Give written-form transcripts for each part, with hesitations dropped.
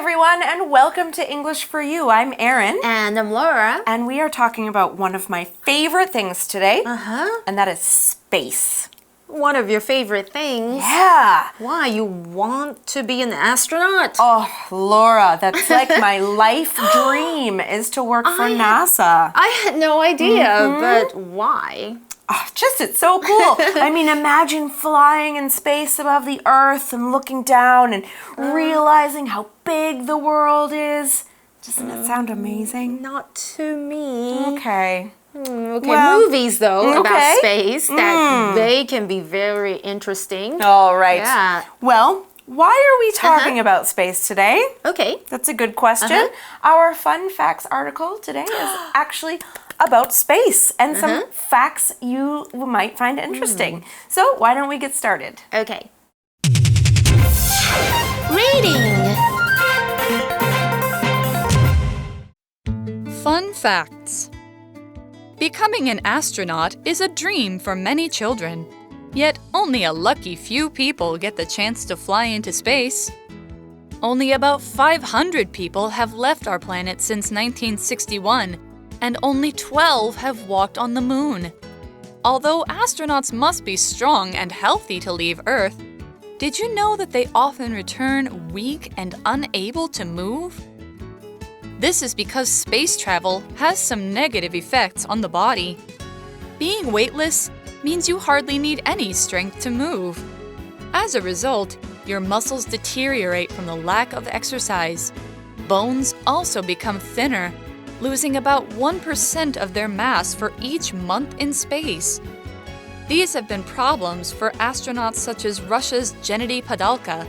everyone, and welcome to English for You. I'm Erin. And I'm Laura. And we are talking about one of my favorite things today, and that is space. One of your favorite things? Yeah. Why? You want to be an astronaut? Oh, Laura, that's like my life dream is to work for NASA. I had no idea, but why? Oh, it's so cool. I mean, imagine flying in space above the Earth and looking down and realizing how big the world is. Doesn't it sound amazing? Not to me. Okay. Okay, well, movies though about space, that they can be very interesting. All right. Yeah. Well, why are we talking about space today? Okay. That's a good question. Our fun facts article today is actually about space and some facts you might find interesting. So why don't we get started? Okay. Reading. Fun facts. Becoming an astronaut is a dream for many children, yet only a lucky few people get the chance to fly into space. Only about 500 people have left our planet since 1961, and only 12 have walked on the moon. Although astronauts must be strong and healthy to leave Earth, did you know that they often return weak and unable to move? This is because space travel has some negative effects on the body. Being weightless means you hardly need any strength to move. As a result, your muscles deteriorate from the lack of exercise. Bones also become thinner, losing about 1% of their mass for each month in space. These have been problems for astronauts such as Russia's Gennady Padalka,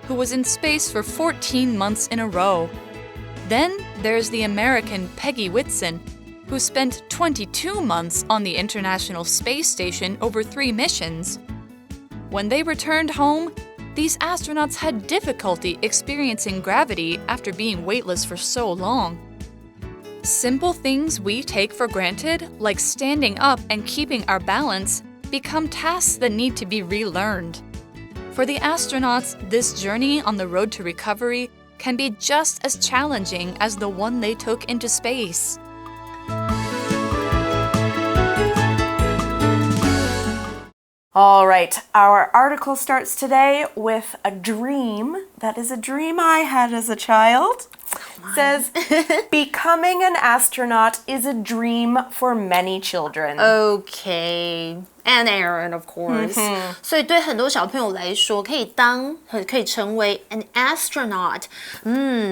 who was in space for 14 months in a row. Then there's the American Peggy Whitson, who spent 22 months on the International Space Station over 3 missions. When they returned home, these astronauts had difficulty experiencing gravity after being weightless for so long. Simple things we take for granted, like standing up and keeping our balance, become tasks that need to be relearned. For the astronauts, this journey on the road to recovery can be just as challenging as the one they took into space. All right, our article starts today with a dream. That is a dream I had as a child. It says, becoming an astronaut is a dream for many children. Okay. And Aaron, of course. 所以对很多小朋友来说，可以成为 an astronaut，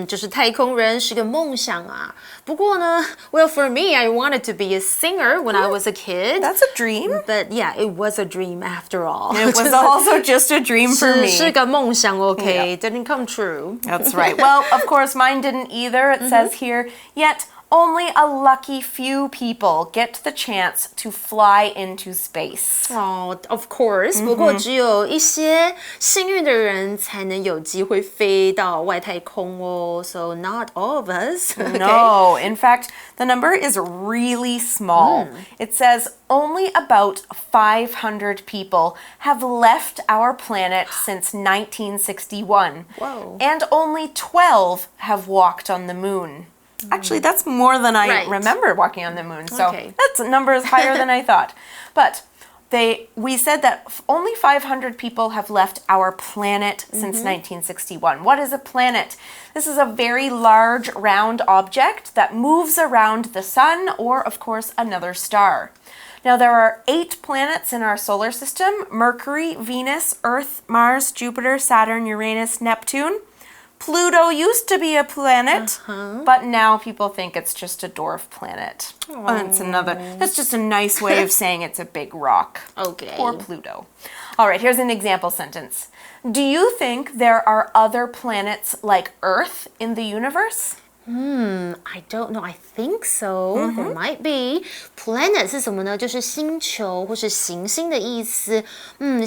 就是太空人是个梦想啊。不过呢 well, for me, I wanted to be a singer when I was a kid. That's a dream. But yeah, it was a dream after all. It was also just a dream for me. 是个梦想 okay. Didn't come true. That's right. Well, of course, mine didn't either. It says here, yet only a lucky few people get the chance to fly into space. Oh, of course. 不过只有一些幸运的人才能有机会飞到外太空哦。So not all of us. Okay? No, in fact, the number is really small. It says only about 500 people have left our planet since 1961. Whoa. And only 12 have walked on the moon. Actually, that's more than I remember walking on the moon. So that number is higher than I thought. But we said that only 500 people have left our planet since 1961. What is a planet? This is a very large round object that moves around the sun or, of course, another star. Now, there are 8 planets in our solar system: Mercury, Venus, Earth, Mars, Jupiter, Saturn, Uranus, Neptune. Pluto used to be a planet, but now people think it's just a dwarf planet. That's just a nice way of saying it's a big rock. Okay. Poor Pluto. All right, here's an example sentence. Do you think there are other planets like Earth in the universe? I don't know. I think so. There might be. Planet 是什么呢？就是星球或是行星的意思。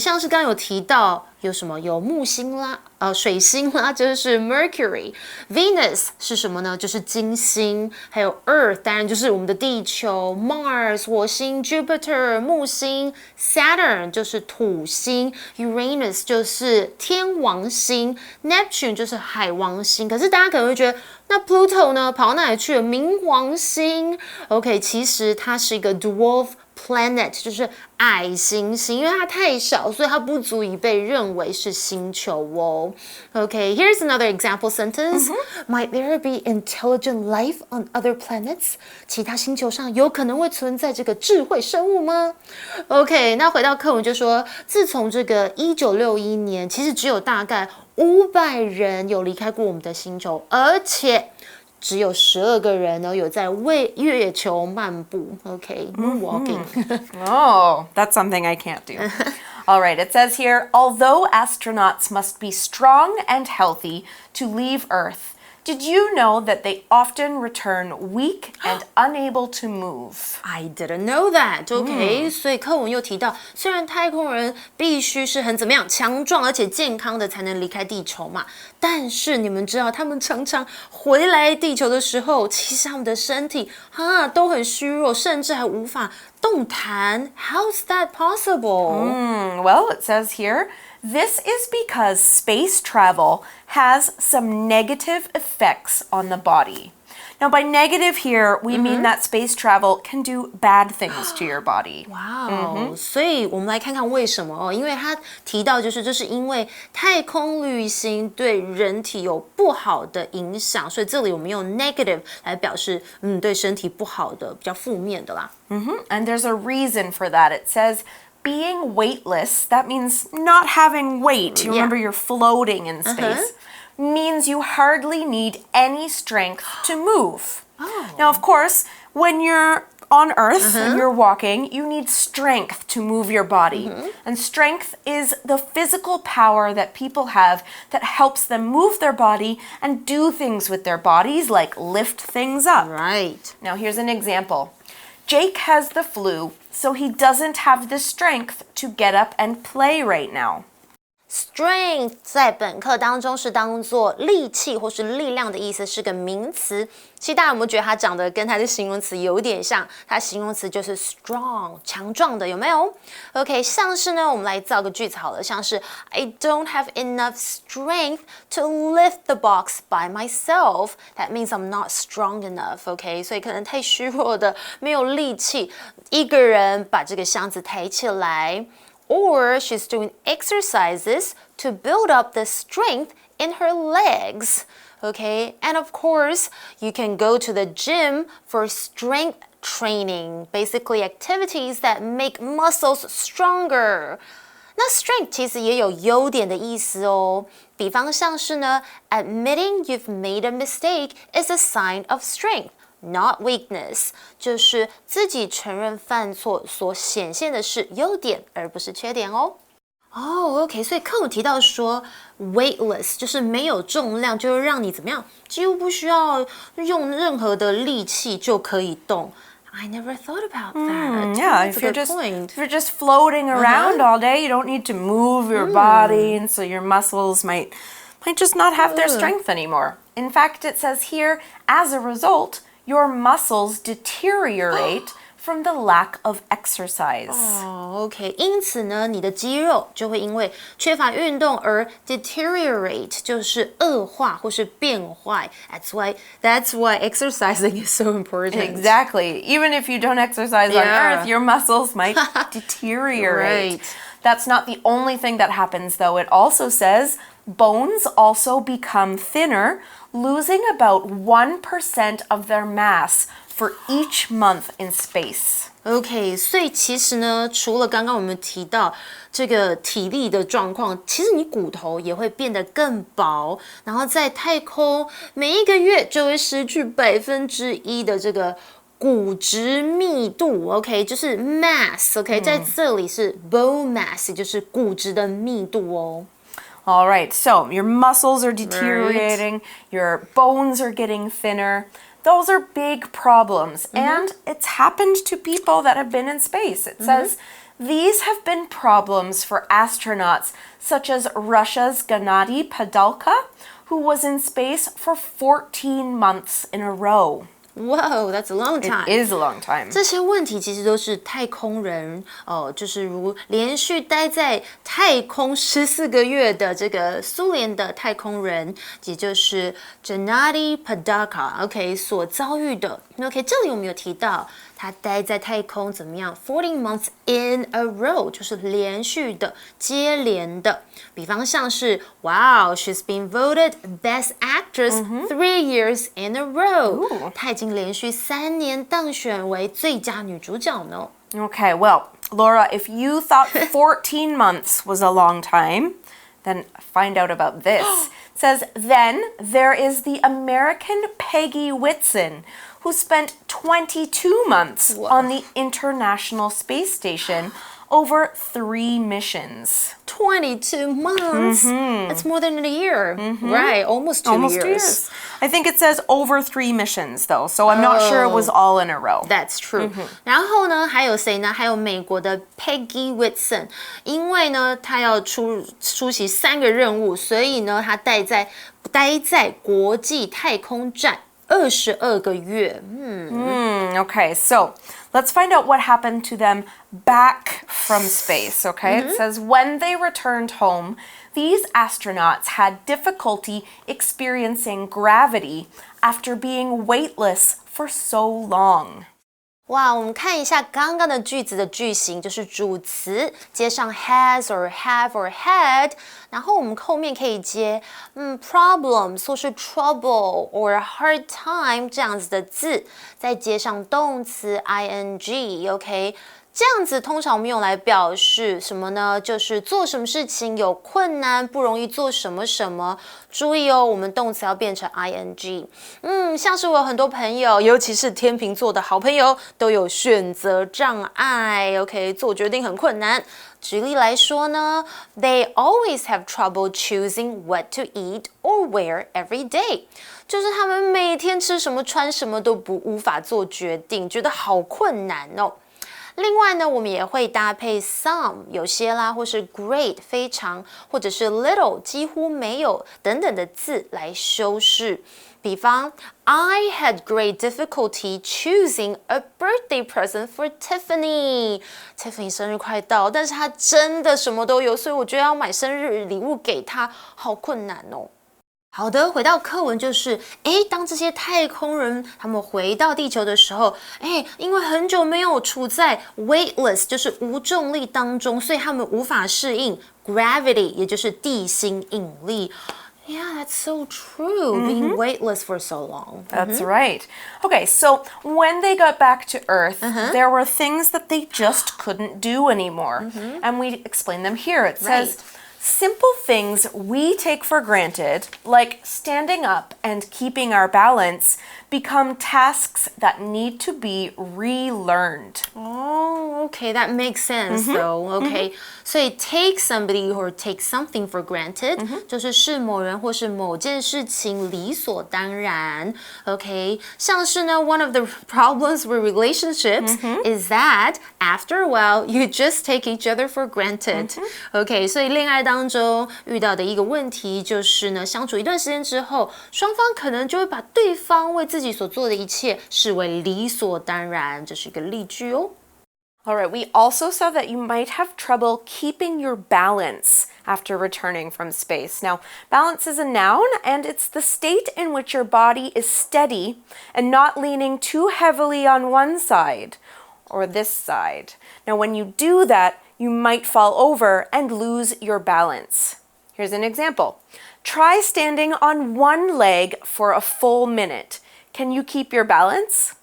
像是刚刚有提到有什么？有木星啦，水星啦，就是 Mercury。Venus 是什么呢？就是金星。还有 Earth， 当然就是我们的地球。Mars 火星 ，Jupiter 木星 ，Saturn 就是土星 ，Uranus 就是天王星 ，Neptune 就是海王星。可是大家可能会觉得，那 Pluto 呢？跑到哪里去了？冥王星。OK， 其实它是一个 dwarf planet， 就是矮行星，因为它太小，所以它不足以被认为是星球哦。Okay, here's another example sentence. Might there be intelligent life on other planets? 其他星球上有可能会存在这个智慧生物吗 ？OK， 那回到课文就说，自从这个1961年，其实只有大概500人有离开过我们的星球，而且只有12个人呢有在为月球漫步 ，OK, moonwalking. Oh, that's something I can't do. All right, it says here, although astronauts must be strong and healthy to leave Earth, did you know that they often return weak and unable to move? I didn't know that. OK， 所以课文又提到，虽然太空人必须是很怎么样强壮而且健康的才能离开地球嘛，但是你们知道他们常常回来地球的时候，其实他们的身体都很虚弱，甚至还无法动弹。How's that possible? Well, it says here, this is because space travel has some negative effects on the body. Now, by negative here, we mean that space travel can do bad things to your body. Wow，所以我们来看看为什么哦，因为他提到就是这是因为太空旅行对人体有不好的影响，所以这里我们用 negative 来表示对身体不好的比较负面的啦。And there's a reason for that. It says being weightless, that means not having weight. You remember you're floating in space. Means you hardly need any strength to move. Now, of course, when you're on Earth and you're walking, you need strength to move your body. And strength is the physical power that people have that helps them move their body and do things with their bodies, like lift things up. Right. Now, here's an example. Jake has the flu, so he doesn't have the strength to get up and play right now. Strength 在本课当中是当做力气或是力量的意思，是个名词。其实大家有没有觉得它长得跟它的形容词有点像？它形容词就是 strong， 强壮的，有没有 ？OK， 像是呢，我们来造个句子好了，像是 I don't have enough strength to lift the box by myself. That means I'm not strong enough. OK， 所以可能太虚弱的，没有力气，一个人把这个箱子抬起来。Or she's doing exercises to build up the strength in her legs. Okay, and of course, you can go to the gym for strength training, basically activities that make muscles stronger. 那 strength 其实也有优点的意思哦，比方像是呢 ，admitting you've made a mistake is a sign of strength.Not weakness， 就是自己承认犯错所显现的是优点，而不是缺点哦。OK， 所以课文提到说 weightless 就是没有重量，就是让你怎么样，几乎不需要用任何的力气就可以动。I never thought about that. Yeah, if you're just floating around all day, you don't need to move your body, and so your muscles might just not have their strength anymore. In fact, it says here, as a result,your muscles deteriorate from the lack of exercise. OK， 因此呢，你的肌肉就会因为缺乏运动而 deteriorate， 就是恶化或是变坏。That's why exercising is so important. Exactly. Even if you don't exercise on Earth, your muscles might deteriorate. Right. That's not the only thing that happens, though. It also says bones also become thinner, losing about 1% of their mass for each month in space. OK， 所以其实呢，除了刚刚我们提到这个体力的状况，其实你骨头也会变得更薄，然后在太空每一个月就会失去1%的这个骨质密度 ，OK， 就是 mass，OK， 在这里是 bone mass， 就是骨质的密度哦。All right, so your muscles are deteriorating, your bones are getting thinner. Those are big problems, and it's happened to people that have been in space. It says These have been problems for astronauts such as Russia's Gennady Padalka, who was in space for 14 months in a row. Whoa, that's a long time. It is a long time. 这些问题其实都是太空人就是如连续待在太空14个月的这个苏联的太空人，也就是 Gennady Padalka OK 所遭遇的。OK 这里我们有提到他待在太空怎么样 14 months in a row 就是连续的接连的，比方像是 Wow, she's been voted best actress 3 years in a row 她已经连续3年当选为最佳女主角呢。Okay, well, Laura, if you thought 14 months was a long time, then find out about this. It says, then there is the American Peggy Whitson, who spent 22 months on the International Space Station over 3 missions. 22 months? That's more than a year. Right, almost 2 years. I think it says over 3 missions, though, so I'm not sure it was all in a row. That's true. 然后呢，还有谁呢？还有美国的 Peggy Whitson， 因为呢，她要出席3个任务，所以呢，她待在国际太空站22个月。Okay, so let's find out what happened to them back from space, okay? It says when they returned home, these astronauts had difficulty experiencing gravity after being weightless for so long. 哇，我们看一下刚刚的句子的句型，就是主词接上 has or have or had， 然后我们后面可以接problems 或是 trouble or hard time 这样子的字，再接上动词 ing，OK？这样子通常我们用来表示什么呢？就是做什么事情有困难，不容易做什么什么。注意哦，我们动词要变成 ing。像是我有很多朋友，尤其是天秤座的好朋友，都有选择障碍 ，OK， 做决定很困难。举例来说呢 ，They always have trouble choosing what to eat or wear every day。就是他们每天吃什么穿什么都无法做决定，觉得好困难哦。另外呢，我们也会搭配 some 有些啦，或是 great 非常，或者是 little 几乎没有等等的字来修饰。比方 I had great difficulty choosing a birthday present for Tiffany. Tiffany 生日快到，但是她真的什么都有，所以我觉得要买生日礼物给她好困难哦。好的，回到课文就是，当这些太空人他们回到地球的时候，因为很久没有处在 weightless 就是无重力当中，所以他们无法适应 gravity 也就是地心引力。Yeah, that's so true. Being weightless for so long. That's right. Okay, so when they got back to Earth, there were things that they just couldn't do anymore. And we explain them here. It says, simple things we take for granted, like standing up and keeping our balance, become tasks that need to be relearned. Oh, okay, that makes sense though. Okay, 所以 take somebody or take something for granted 就是视某人或是某件事情理所当然。Okay, 像是呢 one of the problems with relationships is that after a while you just take each other for granted. Okay, 所以恋爱当中遇到的一个问题就是呢，相处一段时间之后，双方可能就会把对方为自己所做的一切视为理所当然，这是一个例句哦。Alright, we also saw that you might have trouble keeping your balance after returning from space. Now, balance is a noun, and it's the state in which your body is steady and not leaning too heavily on one side or this side. Now, when you do that, you might fall over and lose your balance. Here's an example. Try standing on one leg for a full minute. Can you keep your balance?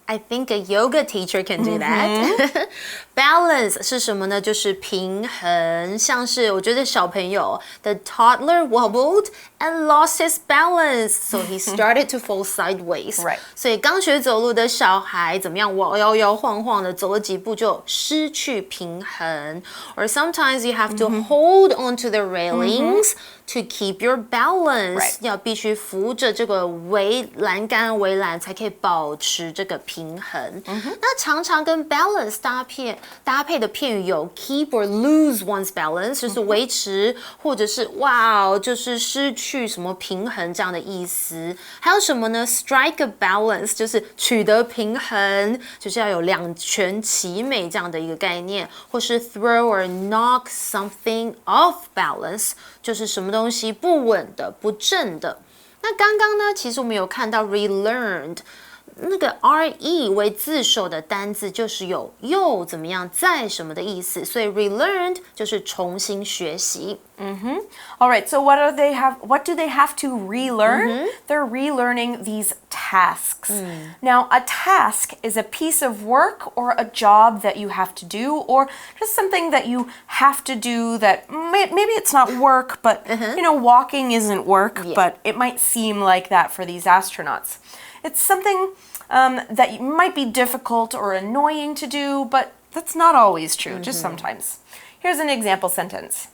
I think a yoga teacher can do that. Balance 是什么呢？就是平衡。像是我觉得小朋友 the toddler wobbled and lost his balance, so he started to fall sideways. Right. 所以刚学走路的小孩怎么样？摇摇晃晃的走了几步就失去平衡。Or sometimes you have to hold onto the railings to keep your balance， Right. 要必须扶着这个围栏才可以保持这个平衡。那常常跟 balance 搭配的片语有 keep or lose one's balance， 就是维持或者是就是失去什么平衡这样的意思。还有什么呢 ？strike a balance 就是取得平衡，就是要有两全其美这样的一个概念，或是 throw or knock something off balance， 就是什么东西不稳的、不正的。那刚刚呢，其实我们有看到 relearned。那个 re 为字首的单字就是有又怎么样再什么的意思，所以 relearned 就是重新学习。All right, so what do they have to relearn? They're relearning these tasks. Now, a task is a piece of work or a job that you have to do, or just something that you have to do that maybe it's not work, but walking isn't work, but it might seem like that for these astronauts. It's something that might be difficult or annoying to do, but that's not always true, just sometimes. Here's an example sentence.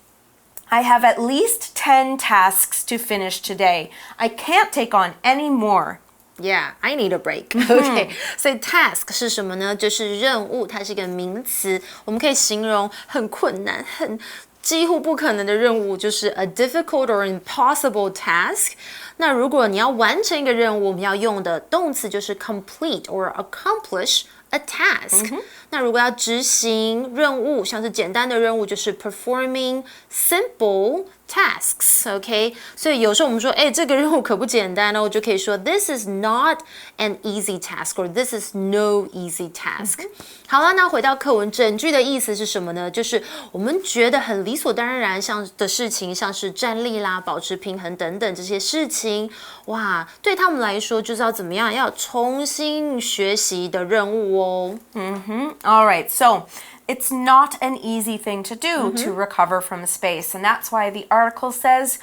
I have at least 10 tasks to finish today. I can't take on any more. Yeah, I need a break. OK， 所以 task 是什么呢？就是任务，它是一个名词，我们可以形容很困难、几乎不可能的任务，就是 a difficult or impossible task。那如果你要完成一个任务，我们要用的动词就是 complete or accomplish a task。那如果要执行任务，像是简单的任务，就是 performing simple tasks。OK， 所以有时候我们说，这个任务可不简单哦，我就可以说 this is not an easy task or this is no easy task。好了，那回到课文整句的意思是什么呢？就是我们觉得很理所当然像的事情，像是站立啦、保持平衡等等这些事情，对他们来说就是要怎么样，要重新学习的任务哦。All right, so it's not an easy thing to do to recover from space, and that's why the article says,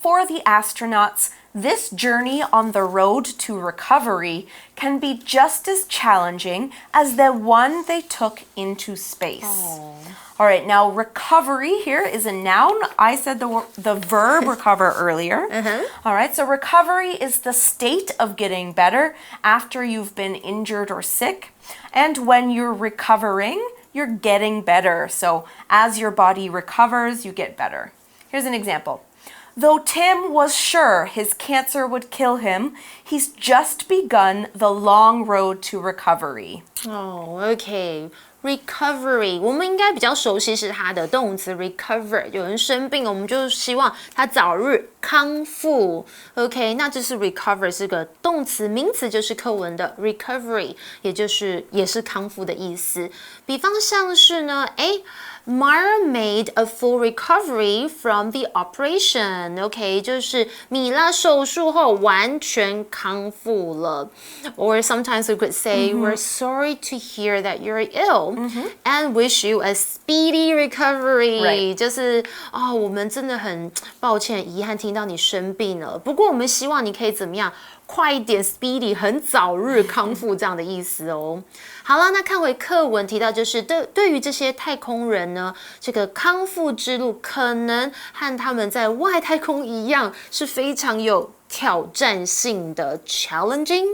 for the astronauts, this journey on the road to recovery can be just as challenging as the one they took into space. All right, now recovery here is a noun. I said the verb recover earlier. All right, so recovery is the state of getting better after you've been injured or sick. And when you're recovering, you're getting better. So as your body recovers, you get better. Here's an example. Though Tim was sure his cancer would kill him, he's just begun the long road to recovery. OK。Recovery， 我们应该比较熟悉是它的动词 recover， 有人生病了，我们就希望他早日康复。OK， 那这是 recover 是个动词，名词就是课文的 recovery， 也是康复的意思。比方像是呢，Mara made a full recovery from the operation. OK， 就是米拉手术后完全康复了。Or sometimes we could say, we're sorry to hear that you're ill and wish you a speedy recovery. Right. 就是我们真的很抱歉、遗憾听到你生病了。不过我们希望你可以怎么样？快一点 speedy 很早日康复这样的意思哦。好了，那看回课文提到，就是对于这些太空人呢，这个康复之路可能和他们在外太空一样，是非常有挑战性的 challenging.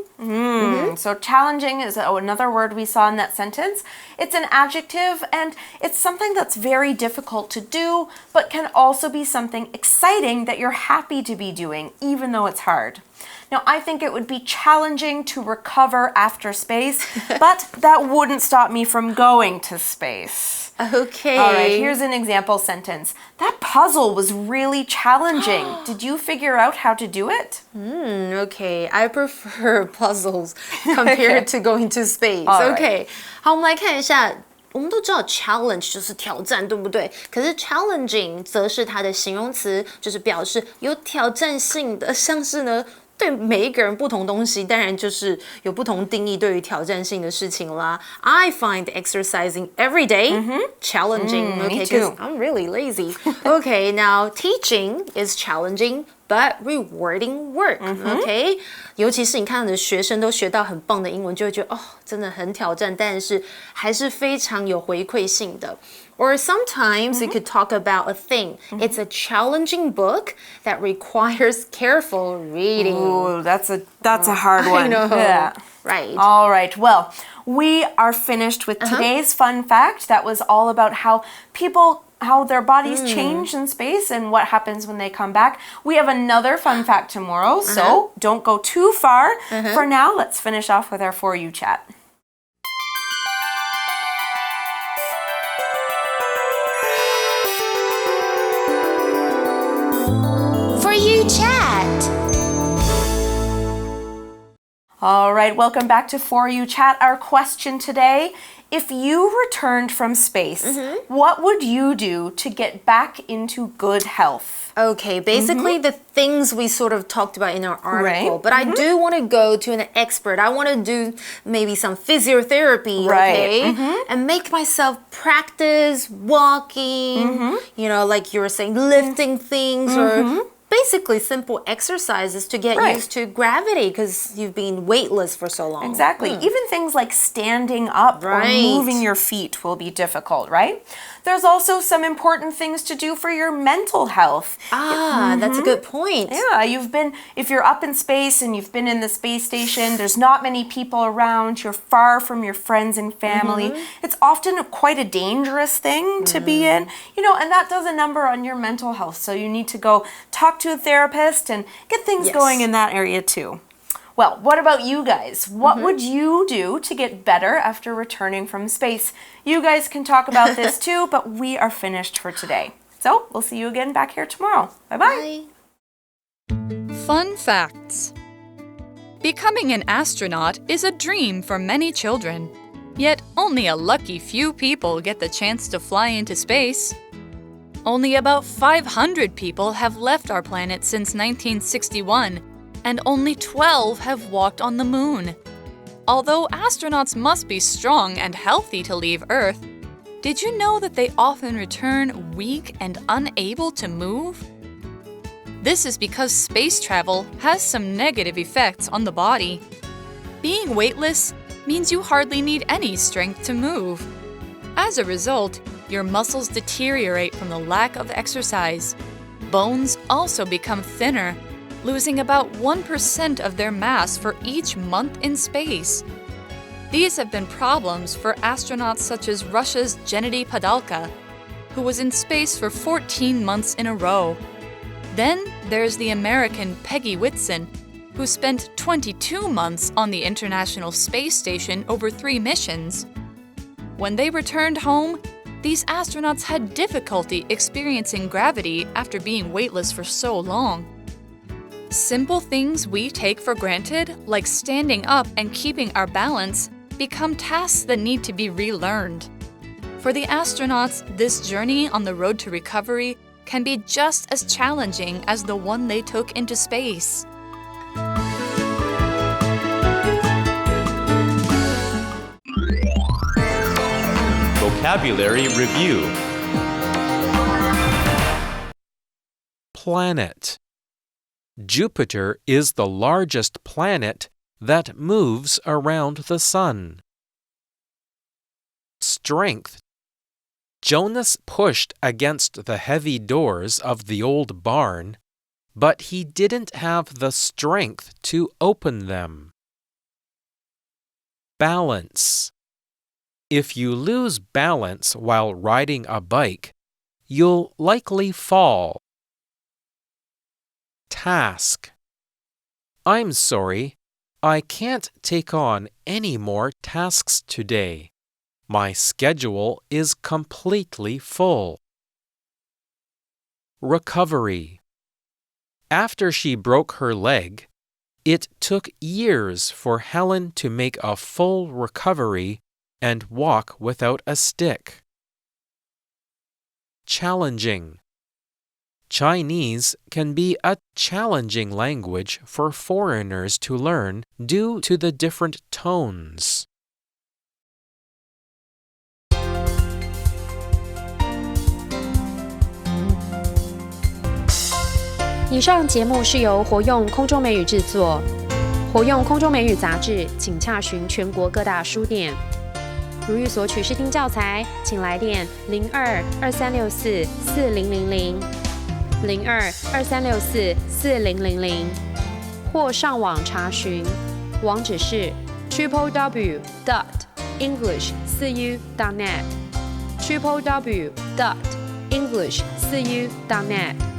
So challenging is another word we saw in that sentence. It's an adjective and it's something that's very difficult to do, but can also be something exciting that you're happy to be doing, even though it's hard. Now, I think it would be challenging to recover after space, but that wouldn't stop me from going to space. Okay. All right, here's an example sentence. That puzzle was really challenging. Did you figure out how to do it? Okay. I prefer puzzles compared to going to space. Okay. 好，我们来看一下。我们都知道 challenge 就是挑战，对不对？可是 challenging 则是它的形容词，就是表示有挑战性的，像是呢，对每一个人不同东西，当然就是有不同定义对于挑战性的事情啦。I find exercising every day challenging. Okay, because I'm really lazy. Okay, now teaching is challenging. but rewarding work. OK， 尤其是你看你的学生都学到很棒的英文，就会觉得哦，真的很挑战，但是还是非常有回馈性的。Or sometimes you could talk about a thing. It's a challenging book that requires careful reading. Ooh, that's a hard one. I know. Yeah. Right. All right. Well, we are finished with today's fun fact. That was all about how their bodies change in space and what happens when they come back. We have another fun fact tomorrow, so don't go too far. For now, let's finish off with our For You chat. For You chat. All right, welcome back to For You Chat. Our question today, if you returned from space, what would you do to get back into good health? Okay, basically the things we sort of talked about in our article, Right. but I do want to go to an expert. I want to do maybe some physiotherapy, okay? And make myself practice walking, you know, like you were saying, lifting things or basically simple exercises to get used to gravity because you've been weightless for so long. Exactly. Even things like standing up or moving your feet will be difficult, right? There's also some important things to do for your mental health. Ah, that's a good point. Yeah, if you're up in space and you've been in the space station, there's not many people around, you're far from your friends and family. It's often quite a dangerous thing to be in, you know, and that does a number on your mental health. So you need to go talk to a therapist and get things going in that area too. Well, what about you guys? What would you do to get better after returning from space? You guys can talk about this too, but we are finished for today. So we'll see you again back here tomorrow. Bye-bye. Fun facts. Becoming an astronaut is a dream for many children, yet only a lucky few people get the chance to fly into space. Only about 500 people have left our planet since 1961, and only 12 have walked on the moon. Although astronauts must be strong and healthy to leave Earth, did you know that they often return weak and unable to move? This is because space travel has some negative effects on the body. Being weightless means you hardly need any strength to move. As a result, your muscles deteriorate from the lack of exercise. Bones also become thinner, losing about 1% of their mass for each month in space. These have been problems for astronauts such as Russia's Gennady Padalka, who was in space for 14 months in a row. Then there's the American Peggy Whitson, who spent 22 months on the International Space Station over 3 missions. When they returned home, these astronauts had difficulty experiencing gravity after being weightless for so long. Simple things we take for granted, like standing up and keeping our balance, become tasks that need to be relearned. For the astronauts, this journey on the road to recovery can be just as challenging as the one they took into space. Vocabulary Review. Planet. Jupiter is the largest planet that moves around the sun. Strength. Jonas pushed against the heavy doors of the old barn, but he didn't have the strength to open them. Balance. If you lose balance while riding a bike, you'll likely fall. Task. I'm sorry, I can't take on any more tasks today. My schedule is completely full. Recovery. After she broke her leg, it took years for Helen to make a full recovery and walk without a stick. Challenging. Chinese can be a challenging language for foreigners to learn due to the different tones. 以上节目是由活用空中美语制作，活用空中美语杂志，请洽询全国各大书店。如欲索取试听教材，请来电02-2364-4000 02-2364-4000，或上网查询，网址是 www.english4u.net www.english4u.net